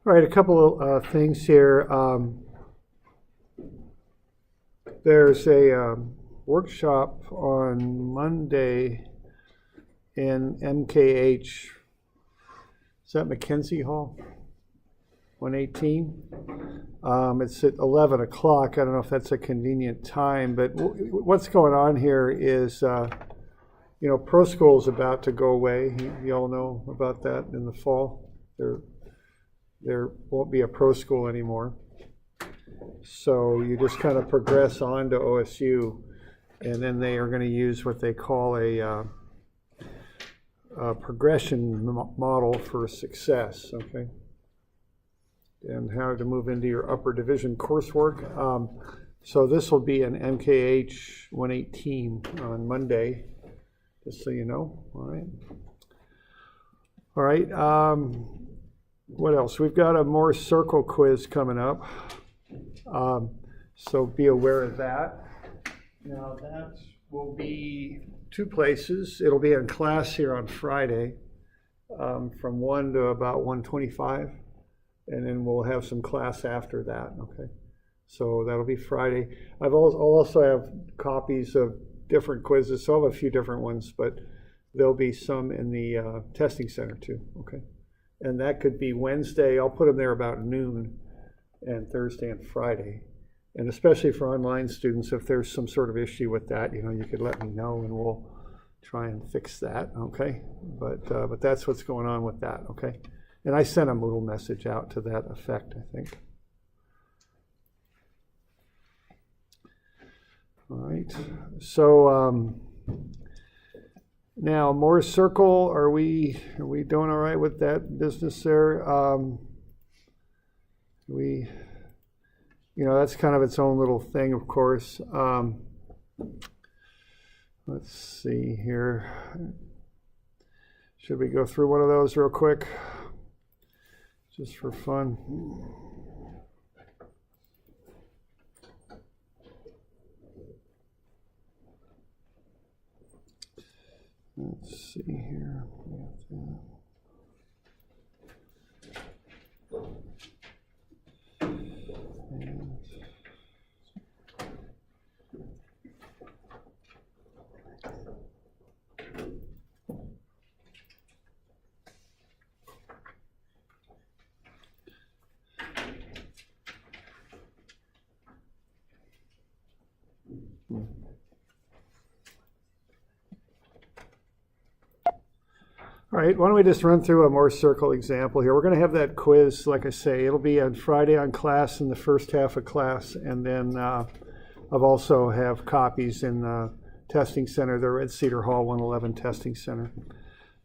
All right, a couple of things here. There's a workshop on Monday in MKH. Is that Mackenzie Hall? 118. It's at 11 o'clock. I don't know if that's a convenient time, but what's going on here is, Pro School is about to go away. You all know about that in the fall. There won't be a Pro School anymore. So you just kind of progress on to OSU, and then they are going to use what they call a progression model for success, okay? And how to move into your upper division coursework. So this will be an MKH 118 on Monday, just so you know. All right. What else? We've got a Mohr circle quiz coming up. So be aware of that. Now that will be two places. It'll be in class here on Friday from 1 to about 1:25. And then we'll have some class after that, okay? So that'll be Friday. I'll also have copies of different quizzes, so I'll have a few different ones, but there'll be some in the testing center too, okay? And that could be Wednesday. I'll put them there about noon, and Thursday and Friday. And especially for online students, if there's some sort of issue with that, you could let me know and we'll try and fix that, okay? But that's what's going on with that, okay? And I sent a Moodle message out to that effect, I think. All right. So now Mohr circle, are we doing all right with that business there? That's kind of its own little thing, of course. Let's see here. Should we go through one of those real quick? Just for fun. Let's see here. All right, why don't we just run through a Mohr circle example here. We're going to have that quiz, like I say. It'll be on Friday on class in the first half of class, and then I've also have copies in the testing center. They're at Cedar Hall 111 Testing Center.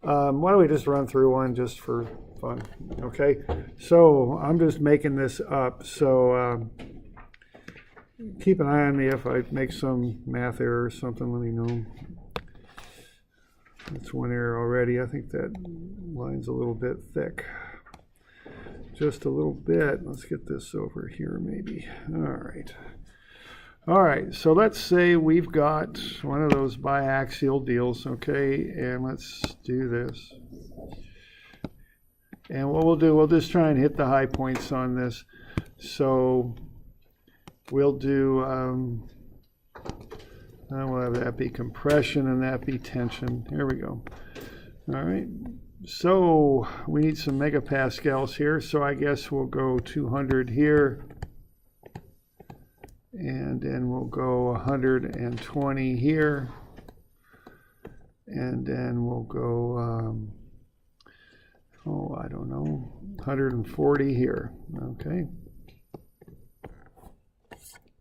Why don't we just run through one just for fun, okay? So I'm just making this up, so keep an eye on me if I make some math error or something, let me know. That's one error already. I think that line's a little bit thick. Just a little bit. Let's get this over here maybe. All right, so let's say we've got one of those biaxial deals, okay? And let's do this. And what we'll do, we'll just try and hit the high points on this. So we'll do... we'll have that be compression and that be tension. Here we go. All right. So we need some megapascals here. So I guess we'll go 200 here. And then we'll go 120 here. And then we'll go, I don't know, 140 here. Okay.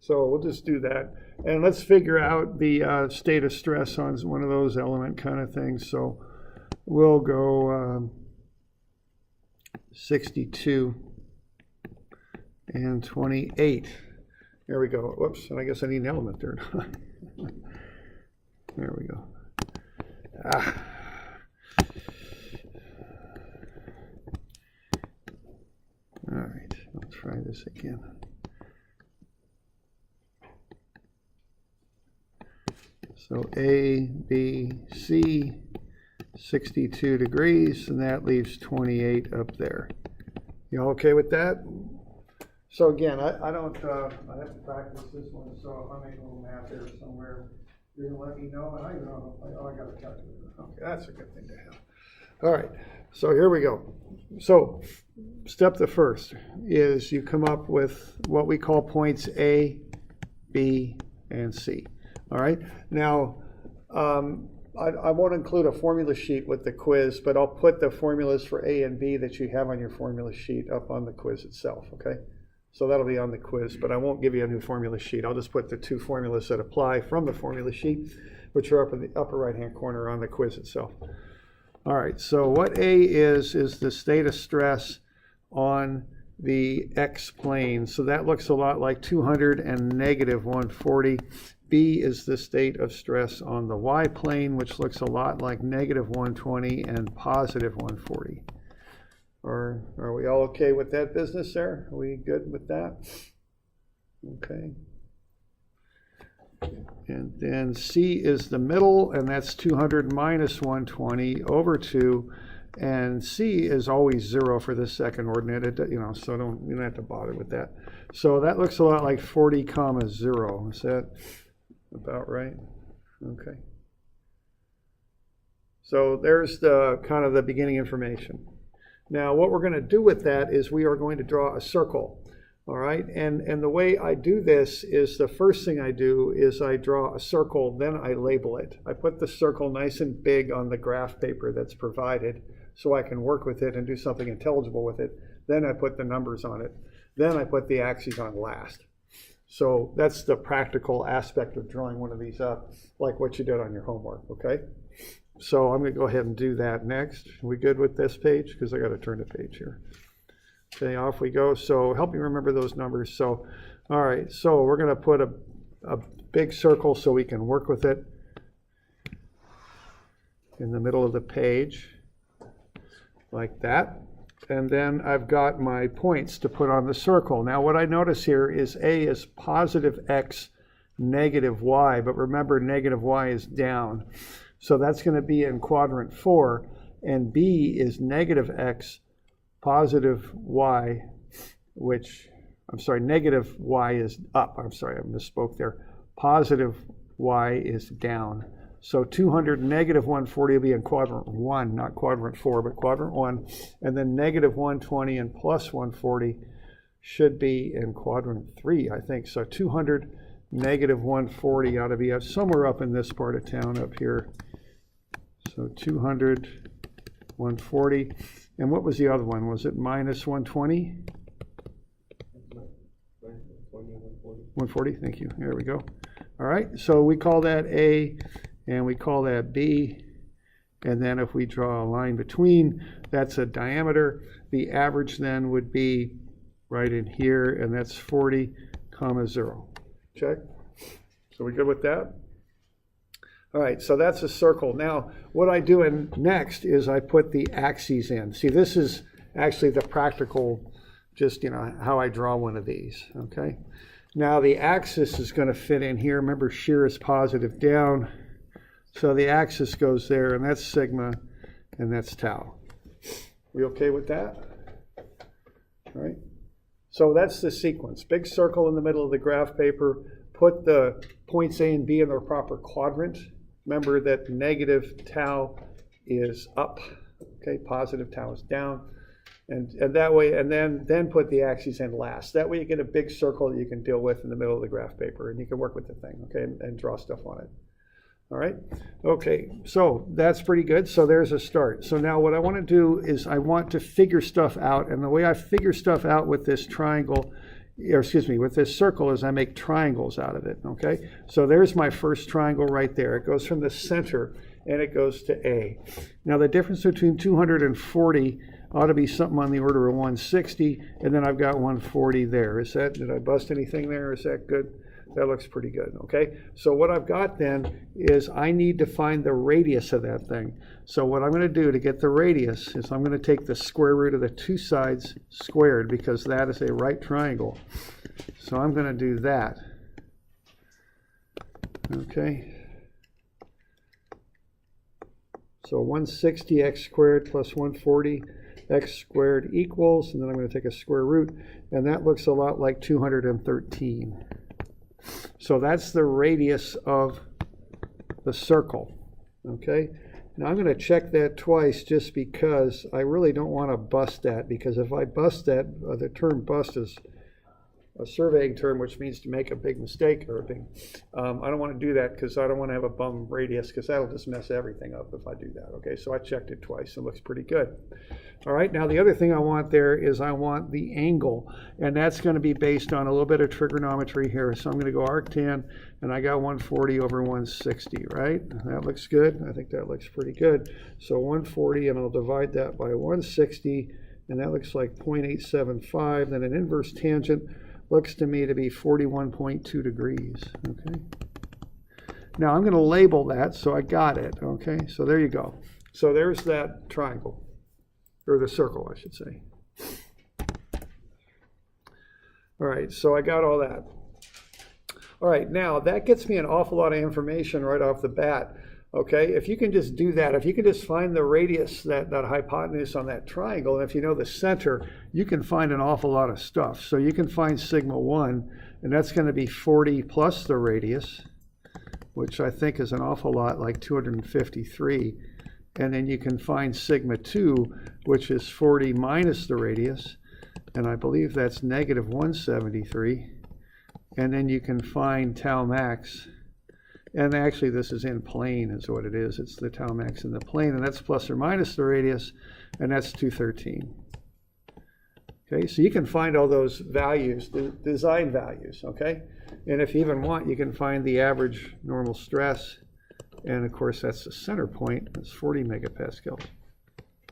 So we'll just do that. And let's figure out the state of stress on one of those element kind of things. So we'll go 62 and 28. There we go. Whoops, and I guess I need an element there. There we go. All right, I'll try this again. So A, B, C, 62 degrees, and that leaves 28 up there. You all okay with that? So again, I have to practice this one, so if I make a little math here somewhere, you're gonna let me know, and I don't know, I got a calculator. Okay, that's a good thing to have. All right, so here we go. So step the first is you come up with what we call points A, B, and C. All right, now I won't include a formula sheet with the quiz, but I'll put the formulas for A and B that you have on your formula sheet up on the quiz itself, okay? So that'll be on the quiz, but I won't give you a new formula sheet. I'll just put the two formulas that apply from the formula sheet, which are up in the upper right-hand corner on the quiz itself. All right, so what A is the state of stress on the x plane. So that looks a lot like 200 and negative 140. B is the state of stress on the y plane, which looks a lot like negative 120 and positive 140. Or are we all okay with that business there? Are we good with that? Okay. And then C is the middle, and that's 200 minus 120 over 2. And C is always 0 for the second ordinate, so you don't have to bother with that. So that looks a lot like 40 comma 0. Is that about right? Okay. So there's the kind of the beginning information. Now what we're going to do with that is we are going to draw a circle. All right, and the way I do this is the first thing I do is I draw a circle, then I label it. I put the circle nice and big on the graph paper that's provided so I can work with it and do something intelligible with it. Then I put the numbers on it. Then I put the axes on last. So that's the practical aspect of drawing one of these up, like what you did on your homework, okay? So I'm going to go ahead and do that next. Are we good with this page? Because I got to turn the page here. Okay, off we go. So help me remember those numbers. So, all right, so we're going to put a big circle so we can work with it in the middle of the page, like that. And then I've got my points to put on the circle. Now what I notice here is A is positive x, negative y, but remember negative y is down. So that's going to be in quadrant 4, and B is negative x, positive y, negative y is up. I'm sorry, I misspoke there. Positive y is down. So 200 negative 140 will be in quadrant 1, not quadrant 4, but quadrant 1. And then negative 120 and plus 140 should be in quadrant 3, I think. So 200 negative 140 ought to be somewhere up in this part of town up here. So 200, 140. And what was the other one? Was it minus 120? 140, thank you. There we go. All right, so we call that A, and we call that B. And then if we draw a line between, that's a diameter. The average then would be right in here, and that's 40, comma 0. Check. So we good with that? All right, so that's a circle. Now, what I do next is I put the axes in. See, this is actually the practical, just, how I draw one of these, okay? Now, the axis is going to fit in here. Remember, shear is positive down. So the axis goes there, and that's sigma, and that's tau. We okay with that? All right. So that's the sequence. Big circle in the middle of the graph paper. Put the points A and B in their proper quadrant. Remember that negative tau is up, okay? Positive tau is down, and that way, and then put the axes in last. That way you get a big circle that you can deal with in the middle of the graph paper, and you can work with the thing, okay, and draw stuff on it. All right, okay, so that's pretty good. So there's a start. So now what I want to do is I want to figure stuff out, and the way I figure stuff out with this triangle, with this circle, is I make triangles out of it, okay? So there's my first triangle right there. It goes from the center and it goes to A. Now the difference between 240 ought to be something on the order of 160, and then I've got 140 there. Did I bust anything there? Is that good? That looks pretty good, okay? So what I've got then is I need to find the radius of that thing. So what I'm going to do to get the radius is I'm going to take the square root of the two sides squared, because that is a right triangle. So I'm going to do that, okay? So 160x squared plus 140, x squared equals, and then I'm going to take a square root, and that looks a lot like 213. So that's the radius of the circle, okay? Now I'm going to check that twice just because I really don't want to bust that, because if I bust that, the term bust is a surveying term which means to make a big mistake or a big, I don't want to do that because I don't want to have a bum radius, because that'll just mess everything up if I do that, okay? So I checked it twice. It looks pretty good. All right, now the other thing I want there is I want the angle, and that's going to be based on a little bit of trigonometry here. So I'm going to go arctan, and I got 140 over 160, right? That looks good. I think that looks pretty good. So 140, and I'll divide that by 160, and that looks like 0.875. Then an inverse tangent looks to me to be 41.2 degrees, okay? Now I'm going to label that, so I got it, okay? So there you go. So there's that triangle, or the circle, I should say. All right, so I got all that. All right, now that gets me an awful lot of information right off the bat, okay? If you can just do that, if you can just find the radius, that hypotenuse on that triangle, and if you know the center, you can find an awful lot of stuff. So you can find sigma 1, and that's going to be 40 plus the radius, which I think is an awful lot like 253. And then you can find sigma 2, which is 40 minus the radius, and I believe that's negative 173. And then you can find tau max, and actually this is in plane is what it is. It's the tau max in the plane, and that's plus or minus the radius, and that's 213. Okay, so you can find all those values, the design values, okay? And if you even want, you can find the average normal stress, and of course that's the center point. That's 40 megapascals.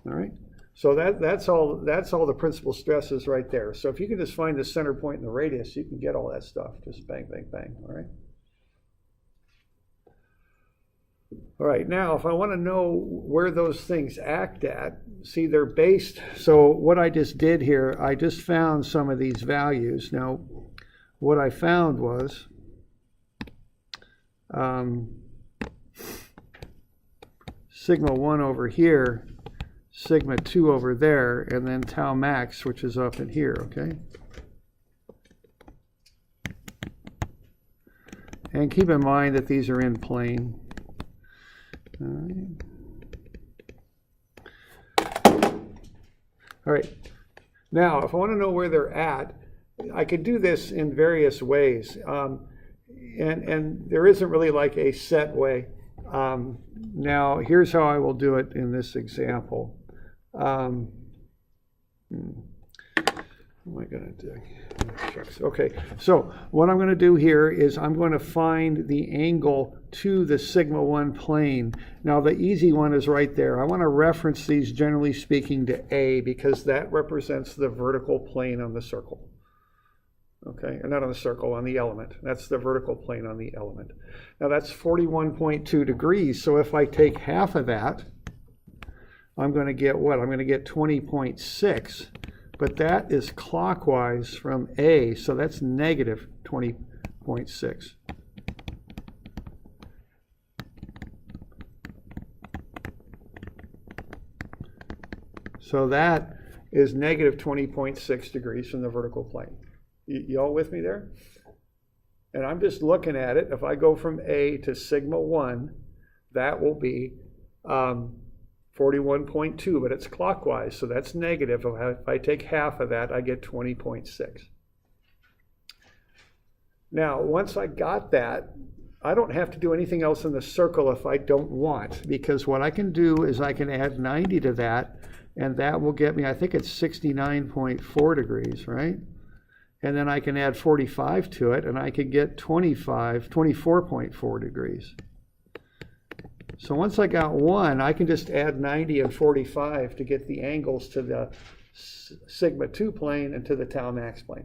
All right, so that's all the principal stresses right there. So if you can just find the center point and the radius, you can get all that stuff. Just bang, bang, bang. All right. All right, now if I want to know where those things act at, see they're based, so what I just did here, I just found some of these values. Now, what I found was sigma 1 over here, sigma 2 over there, and then tau max, which is up in here, okay? And keep in mind that these are in plane. All right, now if I want to know where they're at, I could do this in various ways, and there isn't really like a set way. Now here's how I will do it in this example. What am I going to do? Okay, so what I'm going to do here is I'm going to find the angle to the sigma 1 plane. Now the easy one is right there. I want to reference these, generally speaking, to A, because that represents the vertical plane on the circle. Okay, and not on the circle, on the element. That's the vertical plane on the element. Now that's 41.2 degrees, so if I take half of that, I'm going to get what? I'm going to get 20.6. But that is clockwise from A, so that's negative 20.6. So that is negative 20.6 degrees from the vertical plane. You all with me there? And I'm just looking at it. If I go from A to sigma 1, that will be 41.2, but it's clockwise, so that's negative. If I take half of that, I get 20.6. Now, once I got that, I don't have to do anything else in the circle if I don't want, because what I can do is I can add 90 to that, and that will get me, I think it's 69.4 degrees, right? And then I can add 45 to it, and I can get 24.4 degrees. So once I got one, I can just add 90 and 45 to get the angles to the sigma 2 plane and to the tau max plane.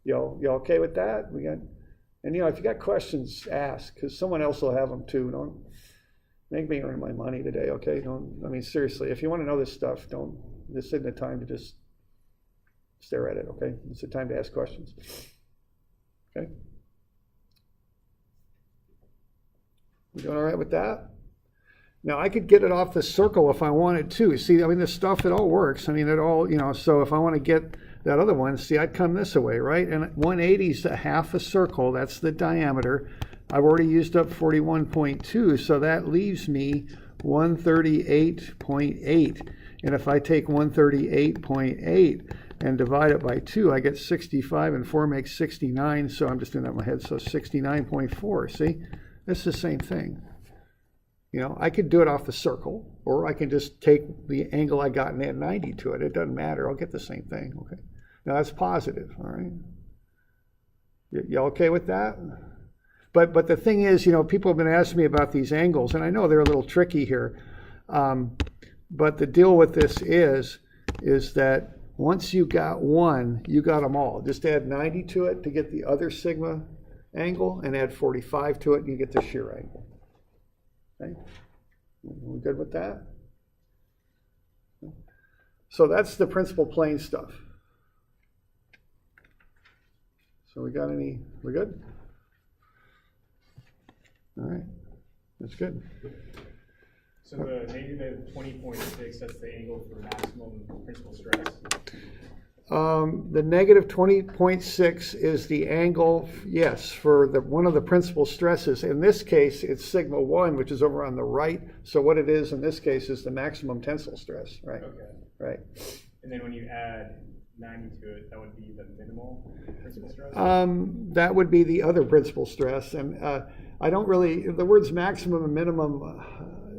Y'all okay with that? And if you got questions, ask, because someone else will have them too. Don't make me earn my money today, okay? Seriously, if you want to know this stuff, this isn't the time to just stare at it, okay? It's the time to ask questions, okay? We doing all right with that? Now I could get it off the circle if I wanted to. See, I mean, this stuff, it all works. I mean, it all, so if I want to get that other one, see, I'd come this way, right? And 180 is a half a circle. That's the diameter. I've already used up 41.2, so that leaves me 138.8. And if I take 138.8 and divide it by 2, I get 65, and 4 makes 69. So I'm just doing that in my head. So 69.4. See, it's the same thing. I could do it off the circle, or I can just take the angle I got and add 90 to it. It doesn't matter. I'll get the same thing. Okay. Now that's positive. All right. You okay with that? But the thing is, people have been asking me about these angles, and I know they're a little tricky here. But the deal with this is that once you got one, you got them all. Just add 90 to it to get the other sigma angle, and add 45 to it, and you get the shear angle. Okay, we good with that? So that's the principal plane stuff. So we're good? All right, that's good. So the negative 20.6, that's the angle for maximum principal stress. The negative 20.6 is the angle, yes, for one of the principal stresses. In this case, it's sigma 1, which is over on the right. So what it is in this case is the maximum tensile stress, right? Okay. Right. And then when you add 90 to it, that would be the minimal principal stress? That would be the other principal stress. And I don't really, the words maximum and minimum,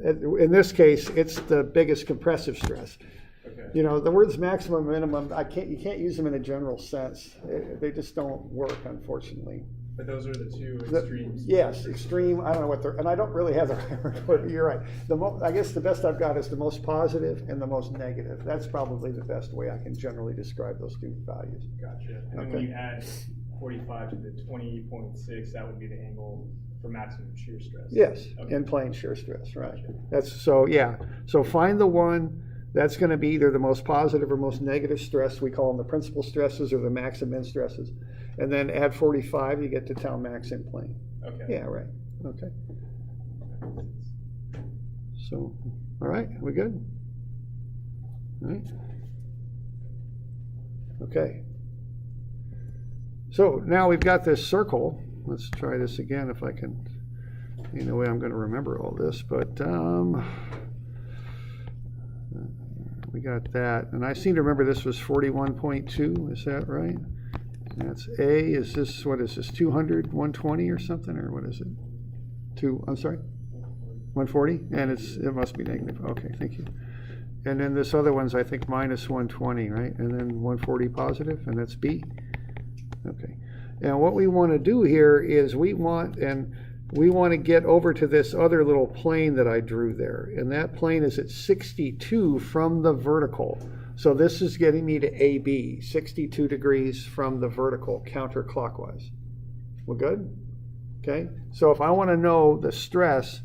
in this case, it's the biggest compressive stress. Okay. The words maximum and minimum, you can't use them in a general sense. They just don't work, unfortunately. But those are the two extremes. Yes, extreme. I don't know what they're, and I don't really have the right word. You're right. I guess the best I've got is the most positive and the most negative. That's probably the best way I can generally describe those two values. Gotcha. And then when you add 45 to the 20.6, that would be the angle for maximum shear stress. Yes, okay. In plane shear stress, right. Gotcha. That's so, yeah. So find the one that's going to be either the most positive or most negative stress. We call them the principal stresses or the max and min stresses. And then add 45, you get to tau max in plane. Okay. Yeah, right. Okay. So, all right, we good? All right. Okay. So now we've got this circle. Let's try this again if I can. In a way, I'm going to remember all this, but we got that. And I seem to remember this was 41.2. Is that right? That's A. Is this, what is this, 200, 120 or something? Or what is it? I'm sorry? 140? And it must be negative. Okay, thank you. And then this other one's, I think, minus 120, right? And then 140 positive, and that's B. Okay. And what we want to do here is we want to get over to this other little plane that I drew there. And that plane is at 62 from the vertical. So this is getting me to AB, 62 degrees from the vertical, counterclockwise. We're good? Okay. So if I want to know the stress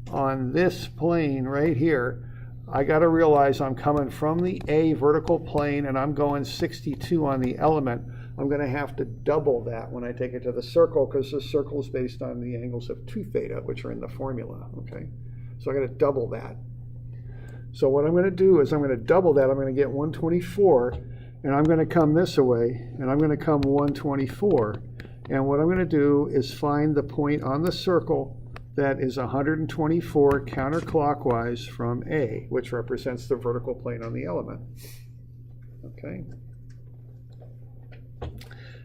on this plane right here, I got to realize I'm coming from the A vertical plane and I'm going 62 on the element. I'm going to have to double that when I take it to the circle, because the circle is based on the angles of 2 theta, which are in the formula. Okay, so I'm going to double that. So what I'm going to do is I'm going to double that. I'm going to get 124, and I'm going to come this way, and I'm going to come 124. And what I'm going to do is find the point on the circle that is 124 counterclockwise from A, which represents the vertical plane on the element. Okay.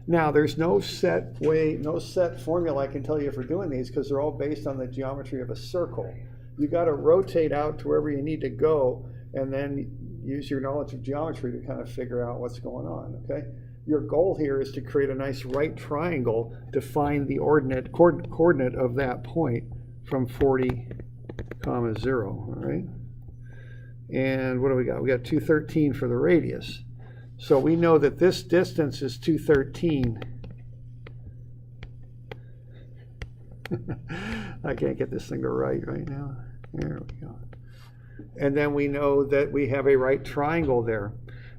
Now, there's no set formula I can tell you for doing these, because they're all based on the geometry of a circle. You got to rotate out to wherever you need to go, and then use your knowledge of geometry to kind of figure out what's going on. Okay. Your goal here is to create a nice right triangle to find the coordinate of that point from 40, 0. All right. And what do we got? We got 213 for the radius. So we know that this distance is 213. I can't get this thing to write right now. There we go. And then we know that we have a right triangle there.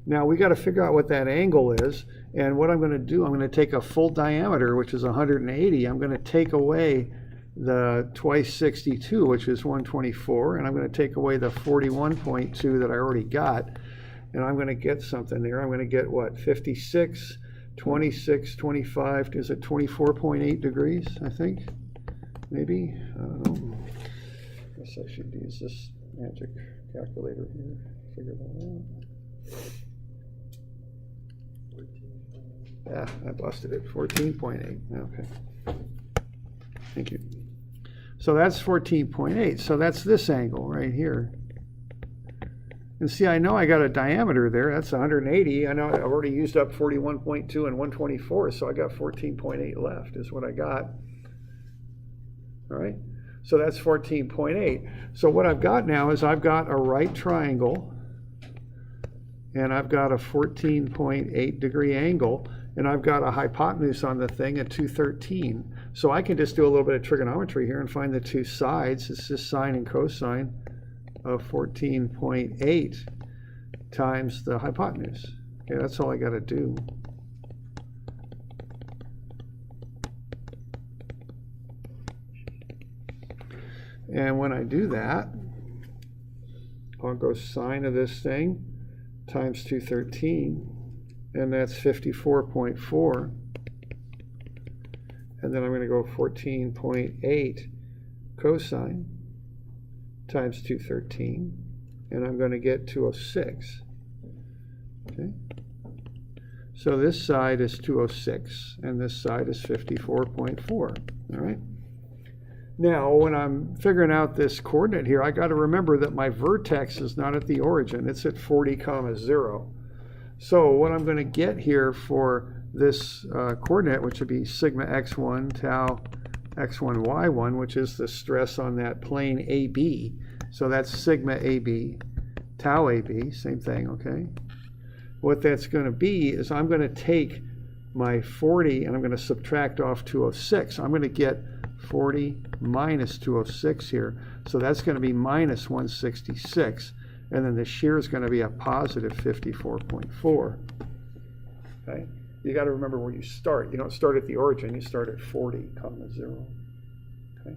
Now we got to figure out what that angle is. And what I'm going to do, I'm going to take a full diameter, which is 180. I'm going to take away the twice 62, which is 124, and I'm going to take away the 41.2 that I already got, and I'm going to get something there. I'm going to get what, 56, 26, 25, is it 24.8 degrees, I think? Maybe? I don't know. I guess I should use this magic calculator here. Figure that out. Yeah, I busted it. 14.8. Okay. Thank you. So that's 14.8. So that's this angle right here. And see, I know I got a diameter there. That's 180. I know I already used up 41.2 and 124, so I got 14.8 left is what I got. All right. So that's 14.8. So what I've got now is I've got a right triangle, and I've got a 14.8 degree angle, and I've got a hypotenuse on the thing at 213. So I can just do a little bit of trigonometry here and find the two sides. It's just sine and cosine of 14.8 times the hypotenuse. Okay, that's all I got to do. And when I do that, I'll go sine of this thing times 213, and that's 54.4. And then I'm going to go 14.8 cosine times 213, and I'm going to get 206. Okay. So this side is 206, and this side is 54.4. All right. Now, when I'm figuring out this coordinate here, I got to remember that my vertex is not at the origin. It's at 40, 0. So what I'm going to get here for this coordinate, which would be sigma x1 tau x1 y1, which is the stress on that plane AB. So that's sigma AB tau AB, same thing, okay? What that's going to be is I'm going to take my 40 and I'm going to subtract off 206. I'm going to get 40 minus 206 here. So that's going to be minus 166. And then the shear is going to be a positive 54.4. Okay? You got to remember where you start. You don't start at the origin. You start at 40, 0. Okay?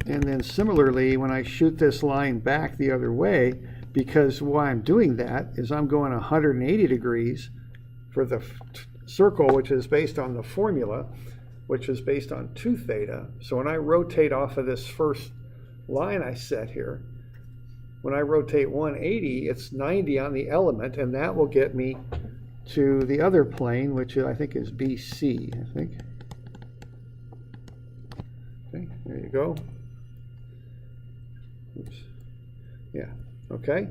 And then similarly, when I shoot this line back the other way, because why I'm doing that is I'm going 180 degrees for the circle, which is based on the formula, which is based on 2 theta. So when I rotate off of this first line I set here, when I rotate 180, it's 90 on the element, and that will get me to the other plane, which I think is BC, I think. Okay, there you go. Oops. Yeah, okay.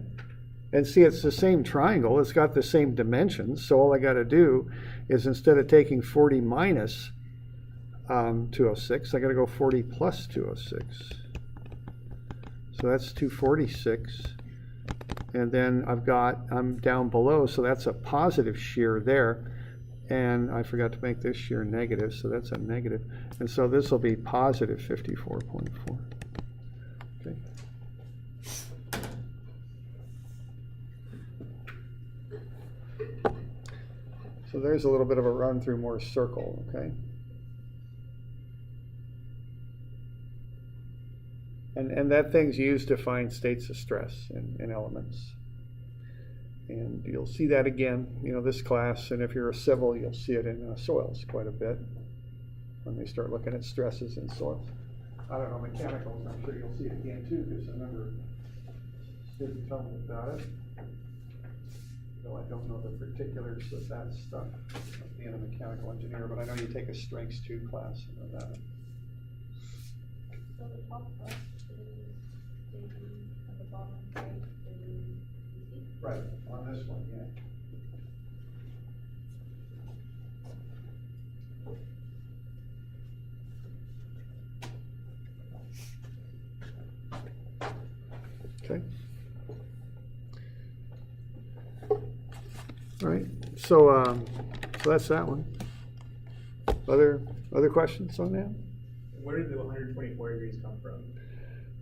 And see, it's the same triangle. It's got the same dimensions. So all I got to do is instead of taking 40 minus 206, I got to go 40 plus 206. So that's 246. And then I'm down below, so that's a positive shear there. And I forgot to make this shear negative, so that's a negative. And so this will be positive 54.4. Okay. So there's a little bit of a run through Mohr's circle, okay? And that thing's used to find states of stress in elements. And you'll see that again, this class, and if you're a civil, you'll see it in soils quite a bit when they start looking at stresses in soils. I don't know, mechanicals, I'm sure you'll see it again too, because I remember students telling me about it. Though I don't know the particulars of that stuff, being a mechanical engineer, but I know you take a strengths 2 class and know that. So the top part is AB and the bottom right is BC? Right, on this one, yeah. Okay. All right, so that's that one. Other questions on that? Where did the 124 degrees come from?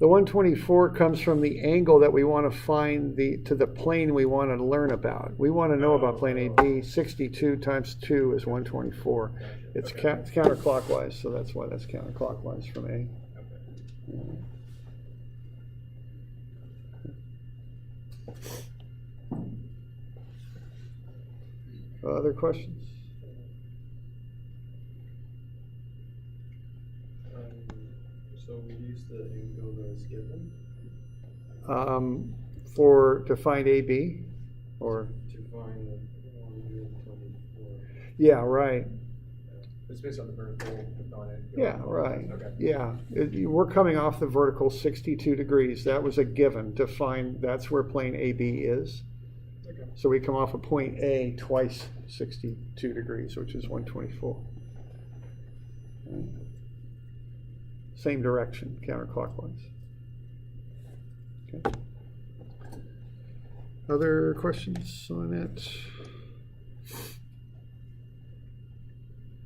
The 124 comes from the angle that we want to find to the plane we want to learn about. We want to know about plane AB. 62 times 2 is 124. It's counterclockwise, so that's why that's counterclockwise from A. Other questions? So we use the angle that's given To find AB, or to find the 124. yeah, right. It's based on the vertical component. Yeah, right. Okay. Yeah, we're coming off the vertical 62 degrees. That was a given to find. That's where plane AB is. Okay. So we come off of point A twice 62 degrees, which is 124. Right. Same direction, counterclockwise. Okay. Other questions on it?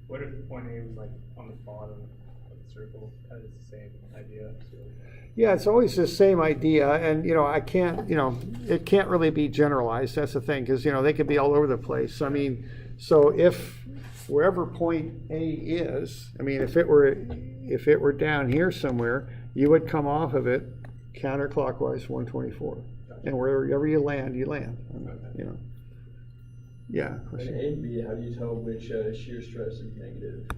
What if point A was like on the bottom of the circle? Kind of the same idea. So. Yeah, it's always the same idea, and I can't, it can't really be generalized. That's the thing, because they could be all over the place. I mean, so if wherever point A is, I mean, if it were down here somewhere, you would come off of it counterclockwise 124, and wherever you land, you land. Yeah. On A and B, how do you tell which shear stress is negative?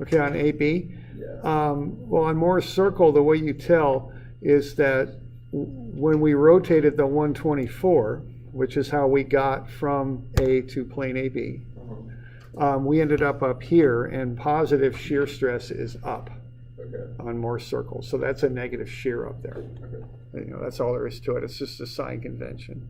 Okay, on AB. Yeah. Well, on Mohr's circle, the way you tell is that when we rotated the 124, which is how we got from A to plane AB, we ended up here, and positive shear stress is up on Mohr's circle. So that's a negative shear up there. Okay. That's all there is to it. It's just a sign convention.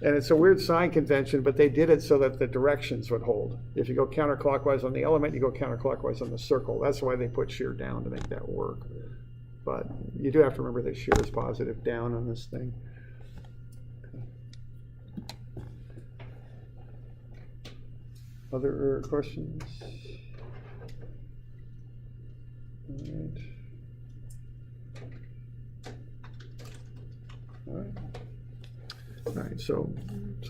And it's a weird sign convention, but they did it so that the directions would hold. If you go counterclockwise on the element, you go counterclockwise on the circle. That's why they put shear down, to make that work. But you do have to remember that shear is positive down on this thing. Other questions? All right. All right, so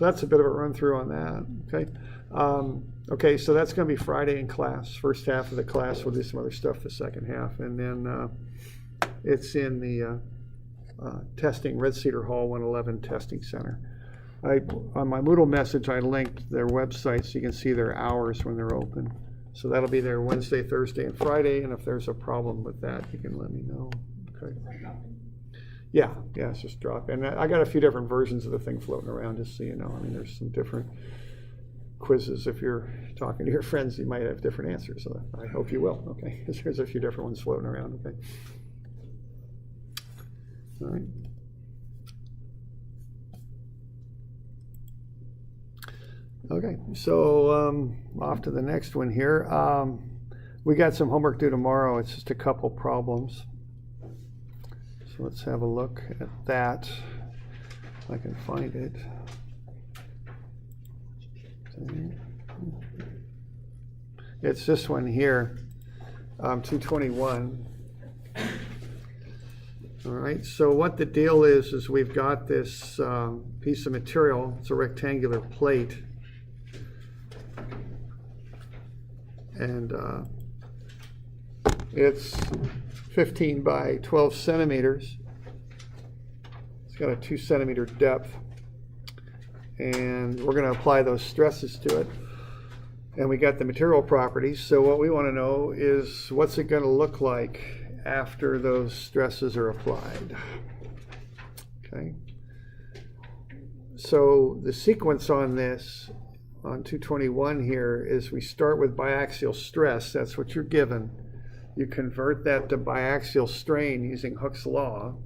that's a bit of a run through on that. Okay, okay, so that's going to be Friday in class. First half of the class, we'll do some other stuff the second half, and then it's in the testing, Red Cedar Hall 111 Testing Center. On my Moodle message, I linked their website so you can see their hours when they're open. So that'll be there Wednesday, Thursday, and Friday, and if there's a problem with that, you can let me know. Okay. Yeah, it's just drop. And I got a few different versions of the thing floating around, just so you know. I mean, there's some different quizzes. If you're talking to your friends, you might have different answers. So I hope you will, okay? There's a few different ones floating around, okay? All right. Okay, so off to the next one here. We got some homework due tomorrow. It's just a couple problems. So let's have a look at that, if I can find it. It's this one here, 221. All right, so what the deal is we've got this piece of material. It's a rectangular plate. And it's 15 by 12 centimeters. It's got a 2 centimeter depth. And we're going to apply those stresses to it. And we got the material properties. So what we want to know is what's it going to look like after those stresses are applied. Okay. So the sequence on this, on 221 here, is we start with biaxial stress. That's what you're given. You convert that to biaxial strain using Hooke's law.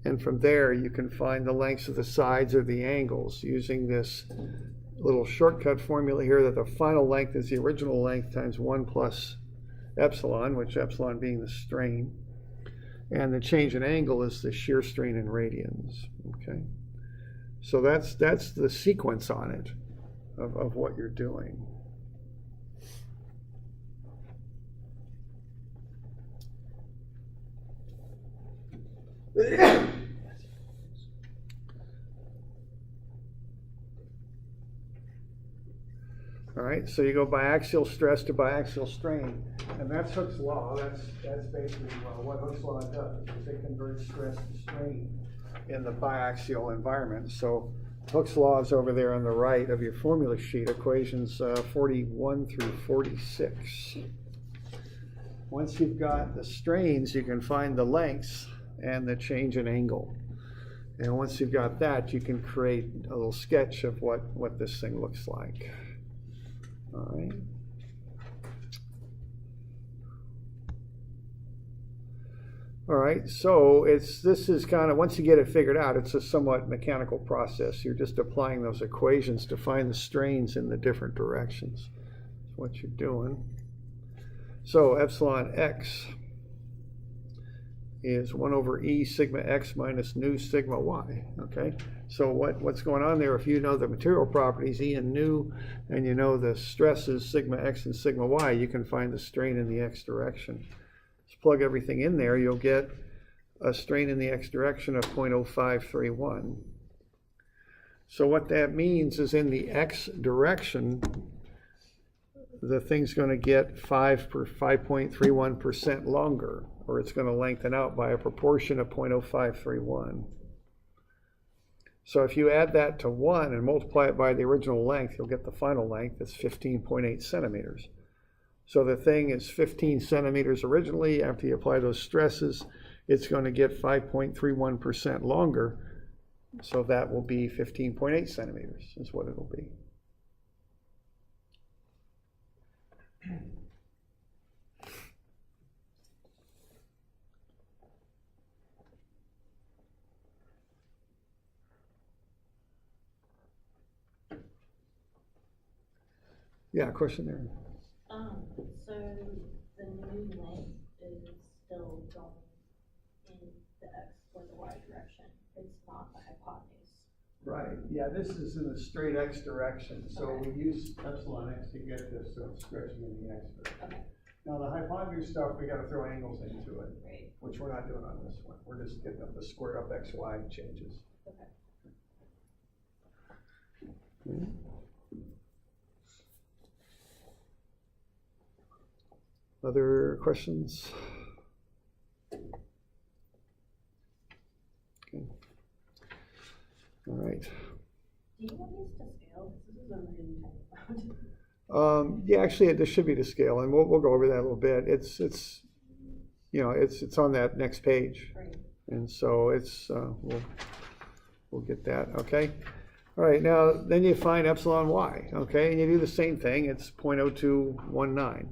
And from there, you can find the lengths of the sides or the angles using this little shortcut formula here that the final length is the original length times 1 plus epsilon, which epsilon being the strain. And the change in angle is the shear strain in radians. Okay. So that's the sequence on it of what you're doing. All right, so you go biaxial stress to biaxial strain, and that's Hooke's law. That's basically what Hooke's law does, is it converts stress to strain in the biaxial environment. So Hooke's law is over there on the right of your formula sheet, equations 41 through 46. Once you've got the strains, you can find the lengths and the change in angle. And once you've got that, you can create a little sketch of what this thing looks like. All right. All right, so this is kind of, once you get it figured out, it's a somewhat mechanical process. You're just applying those equations to find the strains in the different directions. That's what you're doing. So epsilon x is 1 over e sigma x minus nu sigma y, okay? So what's going on there, if you know the material properties, E and nu, and you know the stresses, sigma x and sigma y, you can find the strain in the x direction. Just plug everything in there, you'll get a strain in the x direction of 0.0531. So what that means is in the x direction, the thing's going to get 5.31% longer, or it's going to lengthen out by a proportion of 0.0531. So if you add that to 1 and multiply it by the original length, you'll get the final length. That's 15.8 centimeters. So the thing is 15 centimeters originally. After you apply those stresses, it's going to get 5.31% longer. So that will be 15.8 centimeters is what it'll be. Yeah, question there. So the new length is still going in the x or the y direction. It's not the hypotenuse. Right, yeah, this is in the straight x direction. So Okay. we use epsilon x to get this, so it's stretching in the x direction. Okay, Now the hypotenuse stuff, we got to throw angles into it, great. which we're not doing on this one. We're just getting up the squared up xy changes. Okay. Okay. Other questions? Okay. All right. Do you want these to scale? This is a really tiny font. Yeah, actually, this should be to scale, and we'll go over that a little bit. It's on that next page, Great. and so we'll get that. Okay. All right. Now then you find epsilon y. Okay, and you do the same thing. It's 0.0219.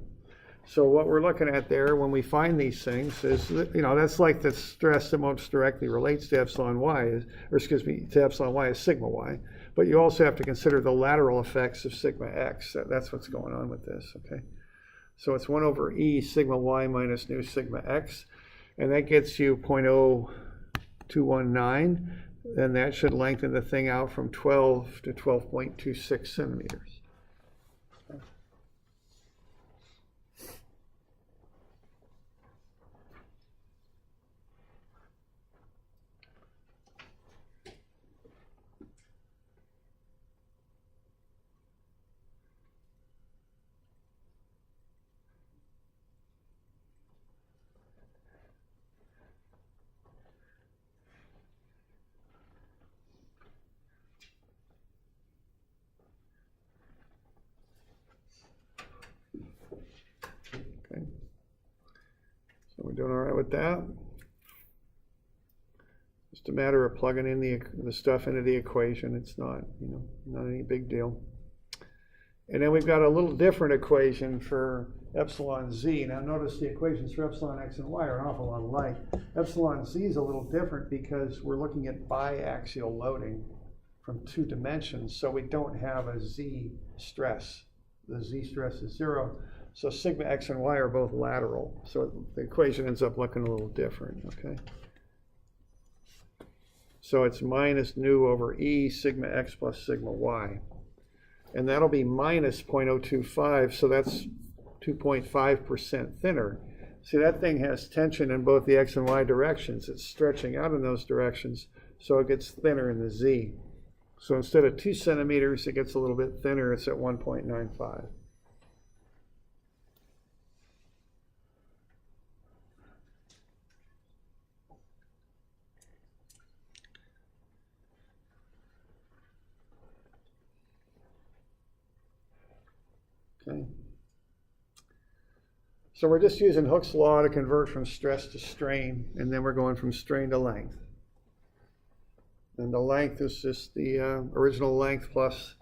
So what we're looking at there when we find these things is, that's like the stress that most directly relates to epsilon y, to epsilon y is sigma y. But you also have to consider the lateral effects of sigma x. That's what's going on with this, okay? So it's 1 over e sigma y minus nu sigma x, and that gets you 0.0219. Then that should lengthen the thing out from 12 to 12.26 centimeters. Okay, so we're doing all right with that. Just a matter of plugging in the stuff into the equation. It's not, not any big deal. And then we've got a little different equation for epsilon z. Now notice the equations for epsilon x and y are an awful lot alike. Epsilon z is a little different because we're looking at biaxial loading from 2 dimensions, so we don't have a z stress. The z stress is 0. So sigma x and y are both lateral. So the equation ends up looking a little different, okay? So it's minus nu over e sigma x plus sigma y. And that'll be minus 0.025, so that's 2.5% thinner. See, that thing has tension in both the X and Y directions. It's stretching out in those directions, so it gets thinner in the Z. So instead of 2 centimeters, it gets a little bit thinner. It's at 1.95. Okay. So we're just using Hooke's law to convert from stress to strain, and then we're going from strain to length. And the length is just the original length plus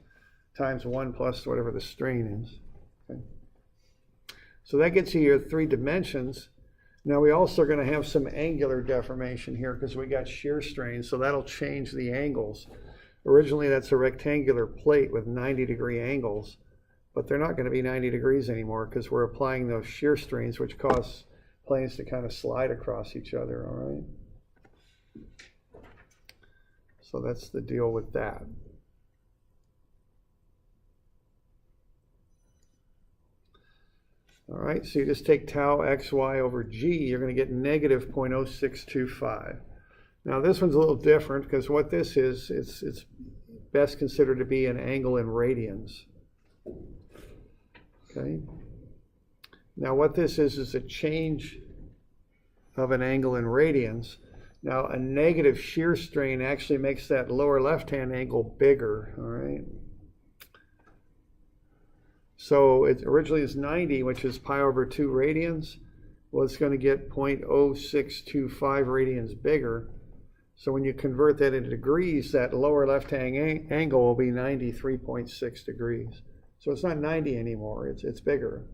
times 1 plus whatever the strain is. Okay. So that gets you your 3 dimensions. Now we also are going to have some angular deformation here because we got shear strain, so that'll change the angles. Originally that's a rectangular plate with 90-degree angles, but they're not going to be 90 degrees anymore because we're applying those shear strains, which cause planes to kind of slide across each other, all right? So that's the deal with that. All right, so you just take tau xy over g, you're going to get negative 0.0625. Now this one's a little different because what this is, it's best considered to be an angle in radians. Okay. Now what this is a change of an angle in radians. Now a negative shear strain actually makes that lower left-hand angle bigger, all right? So it originally is 90, which is pi over 2 radians. Well, it's going to get 0.0625 radians bigger. So when you convert that into degrees, that lower left-hand angle will be 93.6 degrees. So it's not 90 anymore, it's bigger.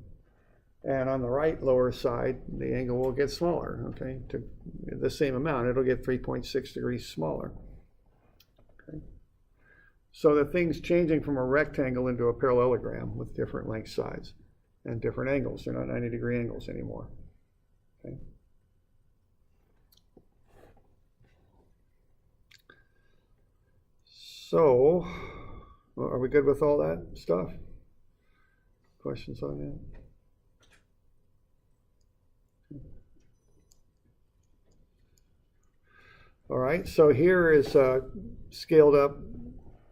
And on the right lower side, the angle will get smaller, okay, to the same amount. It'll get 3.6 degrees smaller. Okay. So the thing's changing from a rectangle into a parallelogram with different length sides and different angles. They're not 90-degree angles anymore. Okay. So, are we good with all that stuff? Questions on that? All right, so here is a scaled up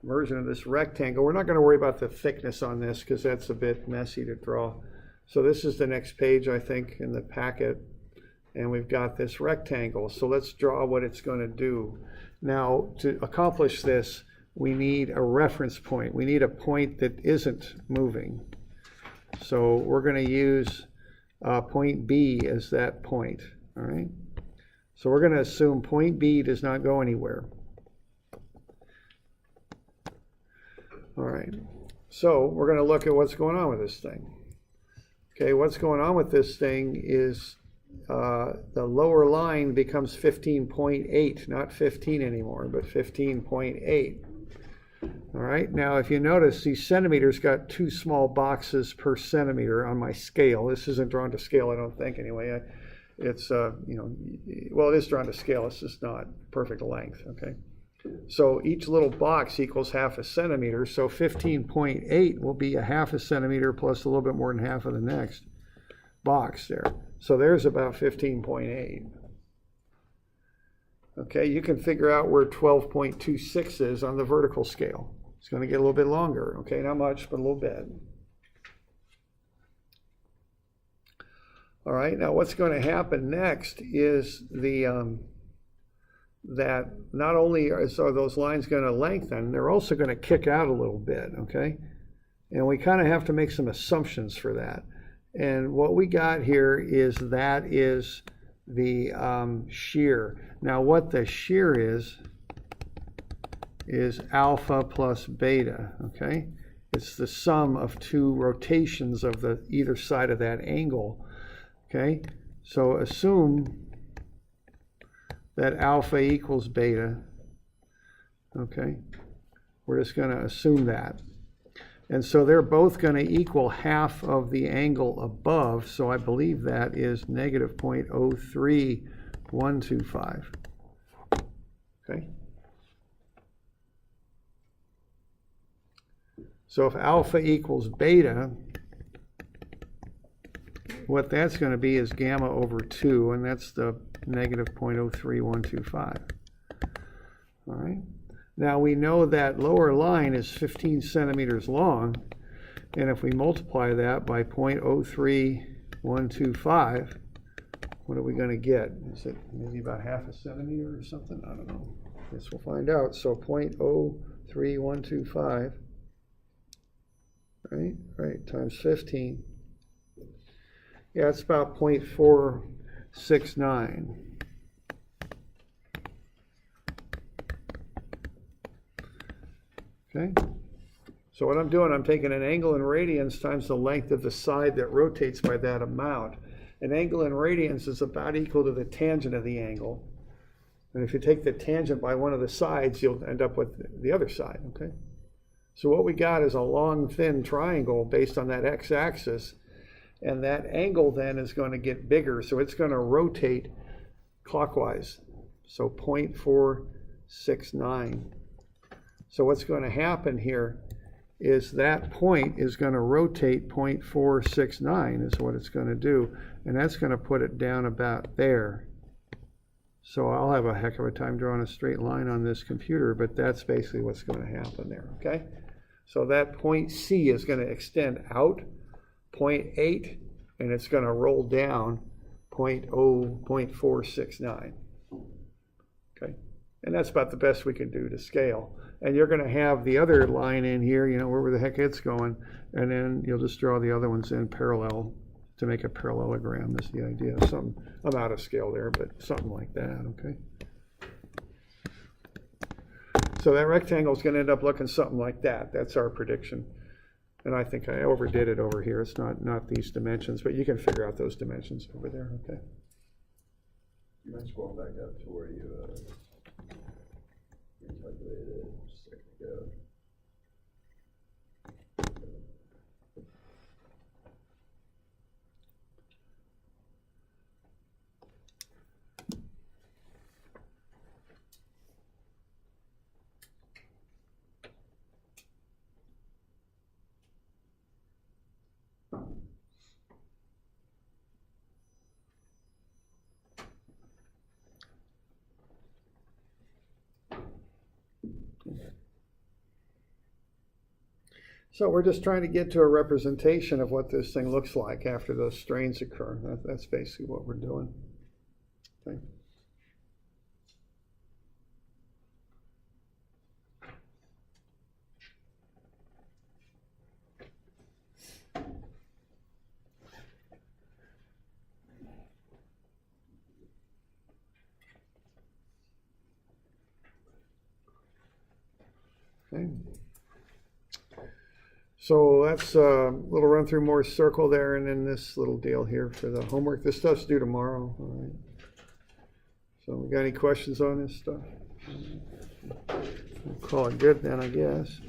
version of this rectangle. We're not going to worry about the thickness on this because that's a bit messy to draw. So this is the next page, I think, in the packet. And we've got this rectangle. So let's draw what it's going to do. Now, to accomplish this, we need a reference point. We need a point that isn't moving. So we're going to use point B as that point, all right? So we're going to assume point B does not go anywhere. All right, so we're going to look at what's going on with this thing. Okay, what's going on with this thing is the lower line becomes 15.8, not 15 anymore, but 15.8. All right, now if you notice, these centimeters got 2 small boxes per centimeter on my scale. This isn't drawn to scale, I don't think, anyway. It's, well, it is drawn to scale, it's just not perfect length, okay? So each little box equals half a centimeter, so 15.8 will be a half a centimeter plus a little bit more than half of the next box there. So there's about 15.8. Okay, you can figure out where 12.26 is on the vertical scale. It's going to get a little bit longer, okay? Not much, but a little bit. All right, now what's going to happen next is that not only are those lines going to lengthen, they're also going to kick out a little bit, okay? And we kind of have to make some assumptions for that. And what we got here is the shear. Now what the shear is alpha plus beta, okay? It's the sum of 2 rotations of either side of that angle, okay? So assume that alpha equals beta, okay? We're just going to assume that. And so they're both going to equal half of the angle above, so I believe that is negative 0.03125, okay? So if alpha equals beta, what that's going to be is gamma over 2, and that's the negative 0.03125. All right. Now we know that lower line is 15 centimeters long, and if we multiply that by 0.03125, what are we going to get? Is it maybe about half a centimeter or something? I don't know. Guess we'll find out. So 0.03125, right, times 15. Yeah, it's about 0.469. Okay. So what I'm doing, I'm taking an angle in radians times the length of the side that rotates by that amount. An angle in radians is about equal to the tangent of the angle. And if you take the tangent by one of the sides, you'll end up with the other side, okay? So what we got is a long, thin triangle based on that x-axis, and that angle then is going to get bigger, so it's going to rotate clockwise. So 0.469. So what's going to happen here is that point is going to rotate 0.469 is what it's going to do, and that's going to put it down about there. So I'll have a heck of a time drawing a straight line on this computer, but that's basically what's going to happen there, okay? So that point C is going to extend out 0.8, and it's going to roll down 0.469, okay? And that's about the best we can do to scale. And you're going to have the other line in here, you know, wherever the heck it's going, and then you'll just draw the other ones in parallel to make a parallelogram is the idea. I'm out of scale there, but something like that, okay? So that rectangle is going to end up looking something like that. That's our prediction. And I think I overdid it over here. It's not these dimensions, but you can figure out those dimensions over there, okay? You might scroll back up to where you calculated it just a second ago. So we're just trying to get to a representation of what this thing looks like after those strains occur. That's basically what we're doing. Okay. Okay. So that's a little run through Mohr's circle there, and then this little deal here for the homework. This stuff's due tomorrow. All right. So we got any questions on this stuff? We'll call it good then, I guess.